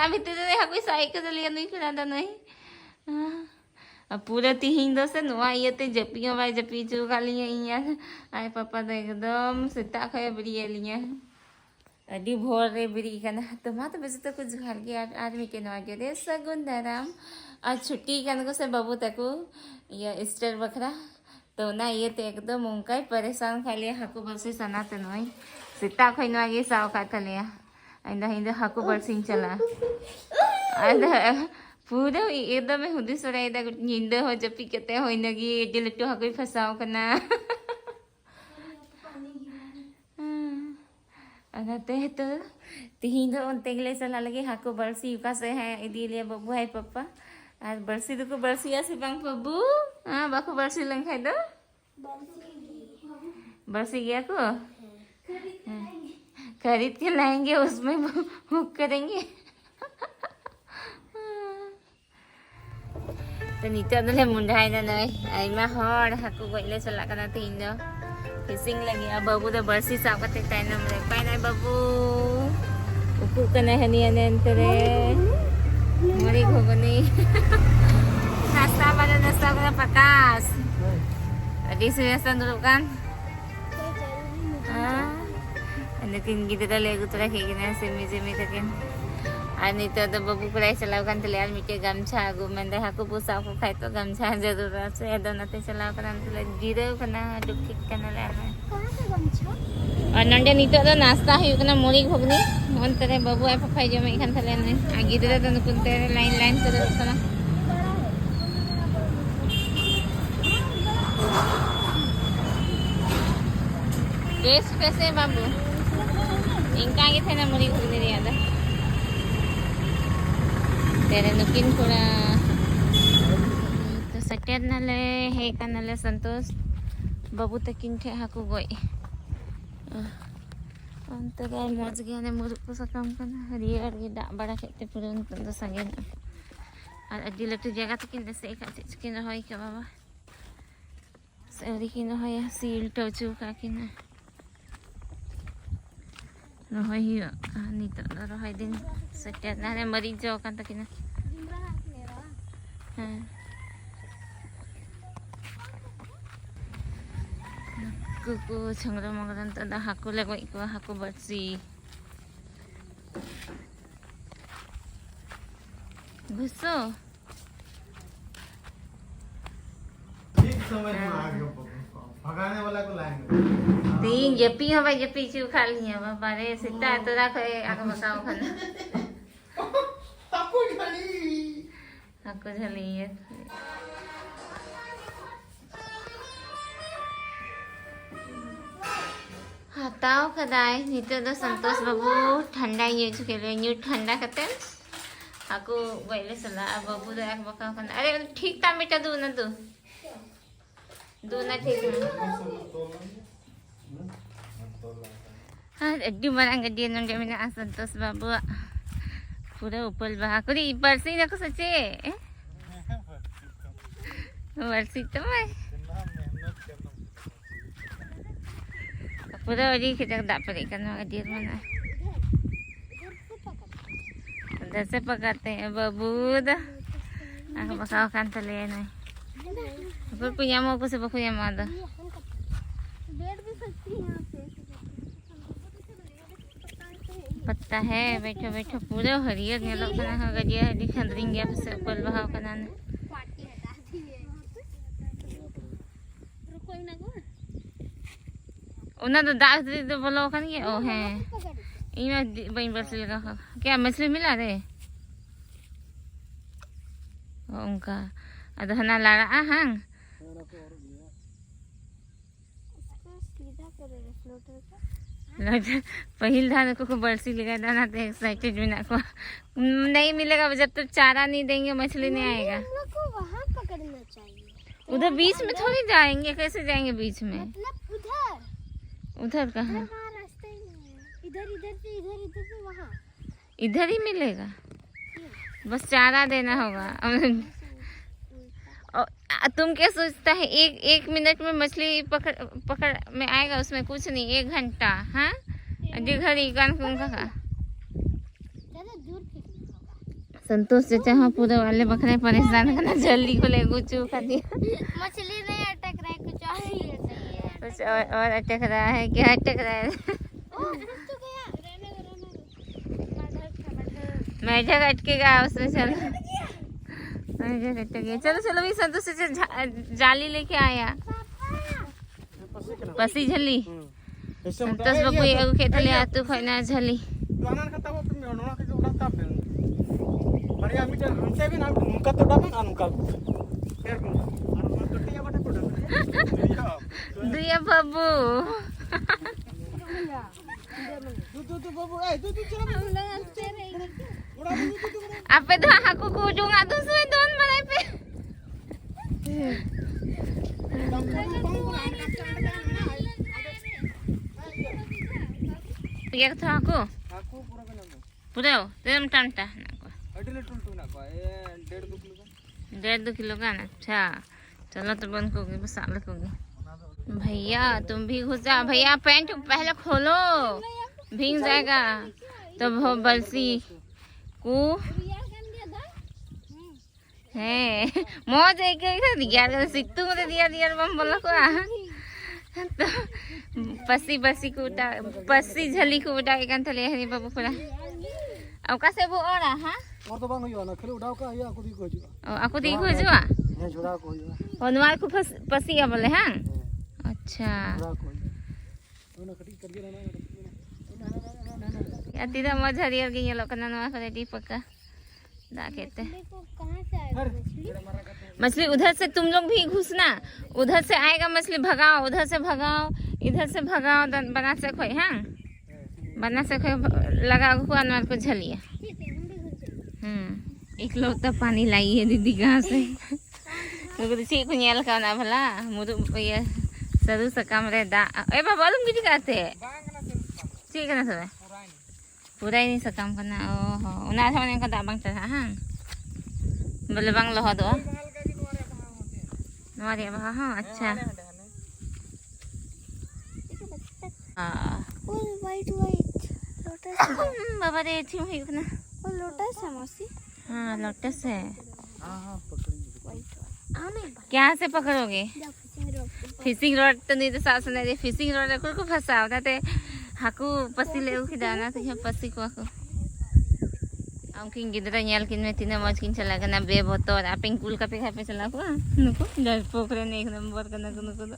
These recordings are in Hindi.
ता भीतर रे हाकुई साइकिल लिया नहीं खड़ा था नहीं पूरा तिहिन दो से नुआ ये ते जपियो भाई जपी चु खाली ये आए पापा तो एकदम सेता खय बरिया लिया अडी भोर रे बरी कना तो मा तो बेस तो कुछ घर के आदमी के नवा के रे सगुन दाराम आज छुट्टी कन को से बाबू तको ये ईस्टर बखरा तो ना ये ते एकदम उनका परेशान खाली हाकु बरसी सनाते नई सीता खय नवा ये साव का थलिया इंदा हिंद हाकु बरसिन चला पूरा एकदम हुदी सराय दा निंदा हो जपी केते होय नगी एडी लट्टू हाकुई फसाव कना अनते तो तिहिन दो उनते गले सला लगे हाकु बरसी युका से है इदी ले बबू है पापा आज बरसी दुको बरसी आसी बांग बबू हां बाको बरसी लंग खाय दो बरसी गया को खरीद के लाएंगे उसमें हुक करेंगे तो नीचे दले मुंडाई ना नय आइमा हड़ हाकु गइले सला कना तिहिन दो फिशिंग लगी अब बाबू तो बरसी साफ करते टाइम में पाई ना बाबू उकू कने हनी अनंतरे मरी घोगनी नाश्ता pada नाश्ता करा पकास अदी सुयासन दुरुkan ane tin gitu dah legu tu lagi kena semi takin ani तो बाबू पढ़ाई चलाव kan तले आज मिटे गमछा गु मंदे हाकु पुसा को खाय तो गमछा जरूरत से दनते चलाव kan तले जीरो कना दुखिक कना ले कहां से गमछा और नंडे नीतो तो नाश्ता हुई कना मोरी घोगनी मन तरे बाबू आई पफाई जो में खान थले ने आगी दरे तो नुकुन तेरे लाइन करे कना टेस्ट कैसे बाबू इनका आगे थे ना मोरी घोगनी रे याद तेरे नुकिन पूरा तो सटेर नाले हे कानाले संतोष बाबू तकिन ठे हाकु गई अंत गाय मौज गया ने मुरुक को सकम कना हरियर गे दा बड़ा खेते पूरा उन संगे ना और अडी लटू जगह तकिन से का चिकिन होय के बाबा सरी किन होय सील टचू का किन रोहई नित रोहई दिन सटेर ना मरी जो कान तकिन कुकु छंगरा मंगरन तो दा हाकु लगो इको हाकु बरसी घुसो ठीक समय में आ गयो भगाने वाला को लाएंगे तीन जपी हो भाई जपी चू खा ली है बाबा रे सीता तो रखे आके बताओ खाना हाकु झली है हाताओ कदाय नीचे तो संतोष बाबू ठंडा ये चुके ले न्यू ठंडा करते हाकु गइले सला बाबू तो एक बका कन अरे ठीक ता बेटा दू ना ठीक हां एड्डी बना गड्डी नंगे में संतोष बाबू पूरा ऊपर बहा कुरी बरसी ना को सचे बरसी तो मैं पूरा अड़ी kita tak perikan hadir mana उधर से पकाते हैं बाबू दा aku bakal kan tele ना aku punya mau aku sebab punya mau दा बैठ भी सकती है यहां पे पत्ता है बैठो बैठो पूरा हरियर ने लोग ना गजिया हडी खंदरिंग गया से ऊपर बहाव कना ने पार्टी हटा दी है रुको ना गो उना तो दाग तो बोलो कन के ओ है इमा बइन बरसी लगा क्या मछली मिला रे उनका अदहना लाड़ा हां पहिल धान को बरसी लगा दाना तो एक्साइटेड बिना को नहीं मिलेगा जब तक चारा नहीं देंगे मछली नहीं आएगा वहाँ पकड़ना चाहिए उधर बीच में थोड़ी जाएंगे कैसे जाएंगे बीच में मतलब उधर कहाँ रास्ते इधर इधर से वहाँ इधर ही मिलेगा बस चारा देना होगा तुम क्या सोचता है एक मिनट में मछली पकड़ में आएगा उसमें कुछ नहीं 1 घंटा हाँ घर कान का ज़्यादा दूर फेंकना होगा संतोष चाचा हाँ पूरा वाले बकरे परेशान करना जल्दी को ले गुचू खा दिया मछली नहीं अटक रहा है कुछ और ही है कुछ और अटक रहा है क्या अटक रहा है तो गया मेढक अटकेगा उसमें चलो मेढक अटक गया चलो चलो भी संतोष चाचा जाली लेके आया पसी झली संतोष बकु एगो खेतले आतु खैना झली दोनान कता वो पे नोना के उड़ा ताप बढ़िया मीटर हमसे भी ना उनका तो डबन अनुका फिर और टटिया बटा कोडा दुया बाबू तू बाबू ए तू चला उड़ा आपे तो हाकू को जोंगा दूसरे दोन बड़े पे ये तो Haku aku pura kan aku पूरा तेम टंटा adile tuntu na ko e 1.5 kilo का ना अच्छा चलो तो बंद कोगे बस साल कोगे भैया तुम भी घुस जा भैया पैंट पहले खोलो भीग जाएगा तो वो बलसी को है मौज एक दिया सित्तू में दिया दिया बम बोला को तो पसी बसी को उठा पसी झली को उठा के कंथले हनी बाबू पूरा अब का से वो ओरा हां और तो बांग हो ना खले उड़ाव का या aku दी को aku दी को जुआ है जोड़ा को या हनुमान को पसी आ बोले हां अच्छा जोड़ा को तो ना कटी कर दिया ना या तीदा मजा रियल के ये लोग ना ना करे दी पक्का दा कहते कहाँ से आएगा मछली उधर से तुम लोग भी घुसना उधर से आएगा मछली भगाओ उधर से भगाओ इधर से भगाओ बना से खोई हाँ बना से खोई लगा को अनवर को झलिया एक लोटा पानी लाई है दीदी कहाँ से तो सी को न्याल का ना भला मुझे ये सदु सकम रे दा ए बाबा लुंगी दिखाते ठीक है ना सब पूरा ही नहीं सकम करना ओहो उना थाने का दाबंग चढ़ा हाँ बोले बंग लोहा दो नवारे बहा हाँ अच्छा वाइट वाइट लोटस बाबा दे थी हुई ना वो लोटस है मौसी हाँ लोटस है हां पकड़ेंगे क्या से पकड़ोगे फिशिंग रॉड तो नहीं तो सास ने फिशिंग रॉड को फंसा होता थे हाकू पसी ले उखी दाना तो यहाँ पसी को आको किन गिदरा न्याल किन में तीन मौज किन चला गना बे बोतोर आपिंग कुल का पे खा पे चला को नुको डर पोखरे ने एक नंबर का नुको तो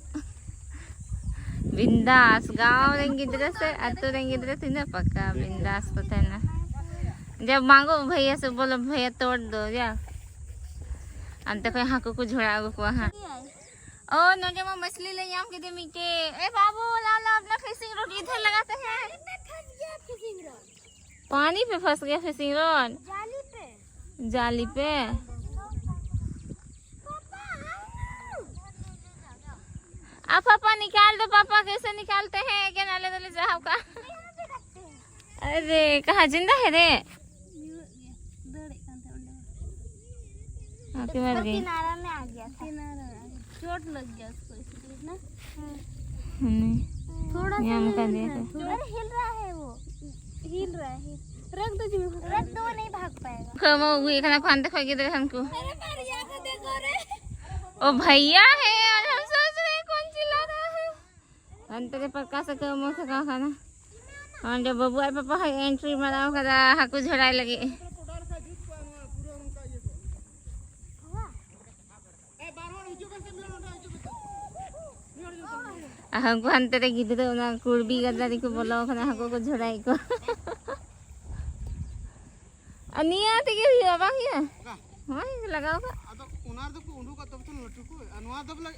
बिंदास गांव रे गिदरा से अतो रे गिदरा तीन पक्का बिंदास पता है ना जब मांगो भैया से बोलो भैया तोड़ दो जा अंत कोई हाकू को झोड़ा को हां ओ नोटे में मछली ले आम के दे मीटे ए बाबू लाओ लाओ अपना फिशिंग रॉड इधर लगाते हैं पानी पे फंस गया फिशिंग रॉड जाली पे आप पापा निकाल दो पापा कैसे निकालते हैं क्या नाले दले साहब का अरे कहाँ जिंदा है रे आके मर गई किनारा में आ गया किनारा चोट लग गया उसको इसलिए ना थोड़ा सा हिल रहा है वो हिल रहा है रख दो जी रख दो नहीं भाग पाएगा कमो हुई खाना खानते खोगे दे हमको अरे भैया को देखो रे ओ भैया है और हम सोच रहे हैं कौन चिल्ला रहा है अंतरे पक्का से कमो से का खाना और जब बबुआ पापा है एंट्री माराओ करा हाकू झड़ाई लगे हमको अंतरे गिदरे ना कुर्बी गदरी को बोलो खाना हाकू को झड़ाई को अनिया ते के हुआ बाकी है हां लगाओ का अतो उनार दो को उंडू का तब तो लटू को अनवा दब लग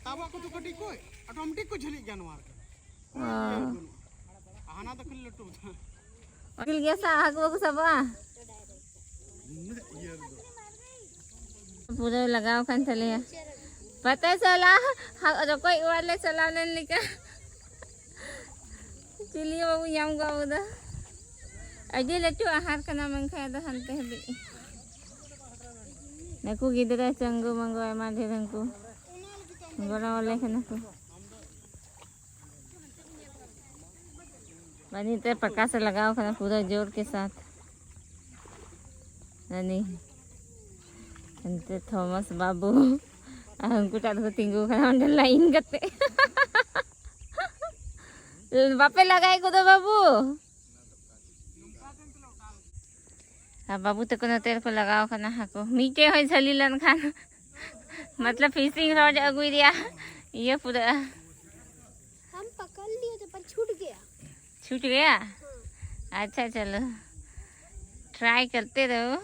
ताबा को तो कटी को ऑटोमेटिक को झली जानवर आना तो खिल लटू किल गया सा हाकू को सब पूरा लगाओ खान चले पता चला जो कोई वाले चलाने लिखा चलिए बाबू यम का उधर अजे लट्टू आहार का नाम खाया तो हंते हबी नकु गिदरा चंगो मंगो एमा ढेरन को गोरा वाले के नकु बनी ते पक्का से लगाओ खाना पूरा जोर के साथ Nani. Ante Thomas Babu. Aku tak tahu tinggu kan orang lain kata. Bape लगाए को तो बाबू. अब बाबू तो को तेरे को लगाओ खाना हको. मीटे हो झलीलन खाना. मतलब फिशिंग रॉड अगुई दिया. ये पूरा. हम पकड़ लिए थे पर छूट गया। छूट गया? अच्छा चलो. ट्राई करते रहो.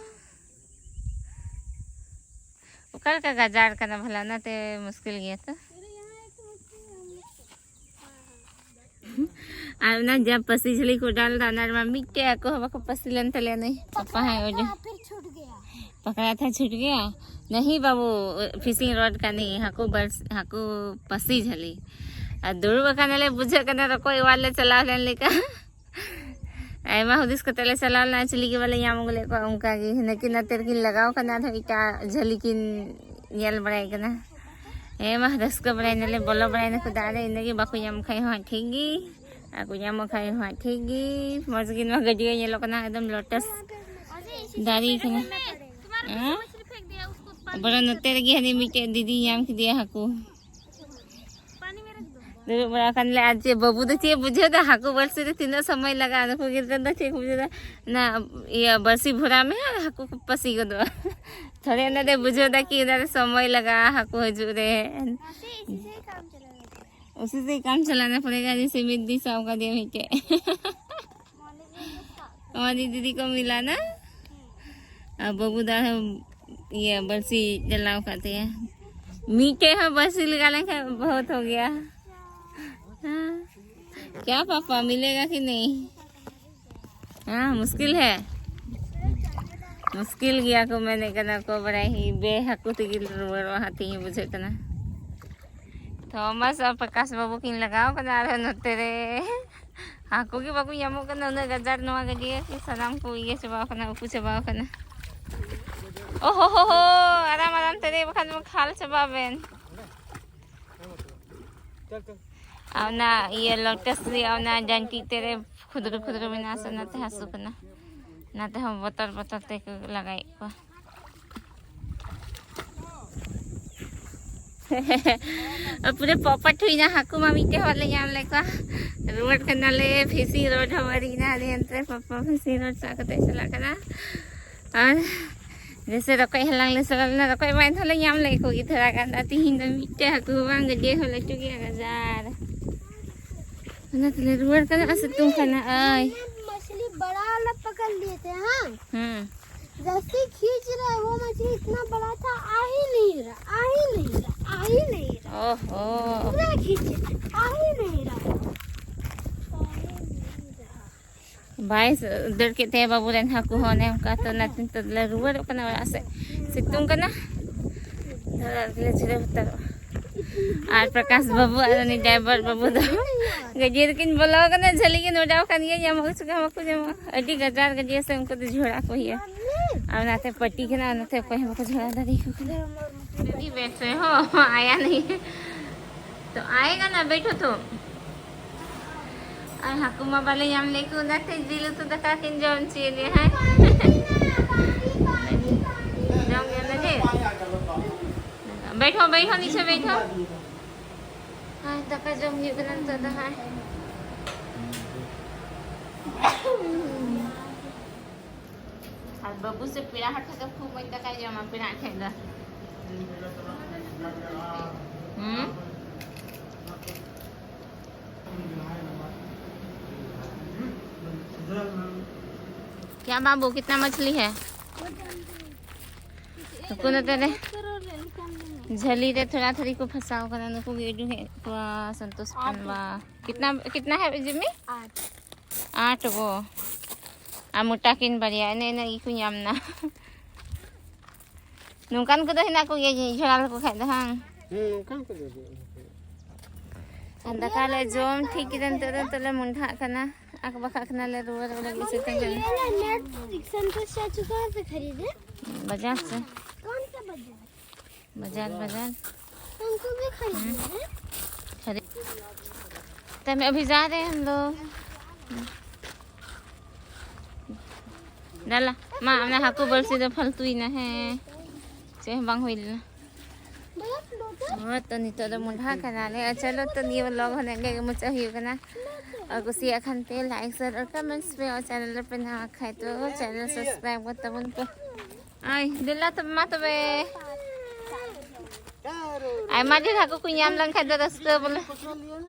उकर का गजार करना भला ना ते मुश्किल गया तो अब ना जब पसी झली को डाल दाना मम्मी के को हम को पसी लन तले नहीं पापा है वो जो फिर छूट गया। पकड़ा था छूट गया नहीं बाबू फिशिंग रॉड का नहीं हाको पसी झली आ दूर बकाने ले बुझे करने तो कोई वाले चला लेने लेका ऐमा हुदिस को तले चला ना चली के वाले यहाँ मंगले को उनका की लेकिन ना तेरे की लगाओ करना था इटा झली की यल बड़ाई करना ऐमा दस को बड़ाई नले बोलो बड़ाई न को दादे इनके बाकु यम खाई हुआ ठीगी aku nyamuk kayu hak tinggi masukin mah gajinya nyelok kena एकदम लोटस dari kena बड़ा नते लगी हनी मीटे दीदी याम की दिया हाकू दे बड़ा कन ले आज बाबू तो चे बुझे दा हाकू बरसी रे तीन समय लगा न को गिर दा ठीक बुझे दा ना ये बरसी भरा में हाकू को पसी को दो थोड़े न दे बुझे दा कि इधर समय लगा हाकू हजूरे उसी से काम चलाना पड़ेगा जैसे मिद्दी साव का दिया मीटे हमारी दीदी को मिला ना अब बाबू दा ये बरसी जलाओ खाते हैं मीठे हैं बरसी लगाने का बहुत हो गया हाँ क्या पापा मिलेगा कि नहीं हाँ मुश्किल है मुश्किल गया को मैंने कहना को बड़ा ही बेहकू तिगिल वहाँ थी बुझे कहना थॉमस और प्रकाश बाबू की लगाओ कना रहे न तेरे हाको की बाबू यमो कना उन्हें गजार नवा गजिए कि सलाम को ये चबाओ कना ऊपर चबाओ कना ओहो हो आराम आराम तेरे बखान में खाल चबावेन अब ना ये लोटस ली अब ना डंटी तेरे खुदर में ना सना ते हंसू कना ना ते हम बतर ते लगाए को पूरे पॉपट हुई ना हाकू मामीटे वाले यहाँ लेका रोड करना ले फिशिंग रोड हमारी ना अंतरे पापा फिशिंग रोड साकते चला करना और जैसे रकोई हलांग ले सलाल ना रकोई माइन थोले यहाँ लेको की थोड़ा करना तीन मीटे हाकू वांग जे हो ले चुकी है गजार ना तेरे रोड करना ऐसे तुम खाना आय मछली बड़ा वाला पकड़ लिए थे हाँ जैसे खींच रहा है वो मछली इतना बड़ा था आ ही नहीं रहा ओहो पूरा खींचे आ ही नहीं रहा बाईस उधर के थे बाबू रेन हाकू होने उनका तो नातिन तो ले रुवर कना वाला से सितुंग कना ले छरे उतर आर प्रकाश बाबू अनि ड्राइवर बाबू दो गजीर किन बोला कना झली के नोडाव खान ये यम सुका मकु जम अडी गजार गजिए से उनको तो झोड़ा को ही अब नाते पट्टी के ना नाते कोई हमको झोड़ा दा देखो दीदी बैठे हो आया नहीं तो आएगा ना बैठो तो आई हकुमा वाले यम लेके उधर थे दिल तो दका किन जौन चले हैं जाओगे ना जे बैठो नीचे बैठो हाँ दका जम ये करन तो दा है और बाबू से पीड़ा हटा तो खूब मन दका जमा पीड़ा हटेगा क्या बाबू कितना मछली है तो कौन तेरे झली रे थोड़ा थोड़ी को फंसाओ करना नको गेडू है पूरा संतोष पनवा कितना है जिम्मी 8 गो आ मोटा किन बढ़िया ने ने इकु यामना नुकान को तो हिना को ये झोला को खाइ दहां नुकान को दे अंदा काले जोम ठीक किदन तले मुंडा कना आक बखा कना ले रोवर लगे से तंजन नेट संतोष चाचू कहां से खरीदे बाजार से कौन सा बाजार हमको भी खरीदना है खरीद तो मैं अभी जा रहे हैं हम लोग Dahlah, mak nak aku bersih dah faltui na he. Ceh bang huil. Oh, तो नहीं तो मुंडा करा ले। चलो तो ये व्लॉग होने के मुझे ही करना और कुछ ये खंते लाइक शेयर और कमेंट्स पे और चैनल पे ना खाए तो चैनल सब्सक्राइब कर तब उनको आई दिला तब मत बे आई माजी ठाकुर कुछ याम लंग खाए तो रस्ते बोले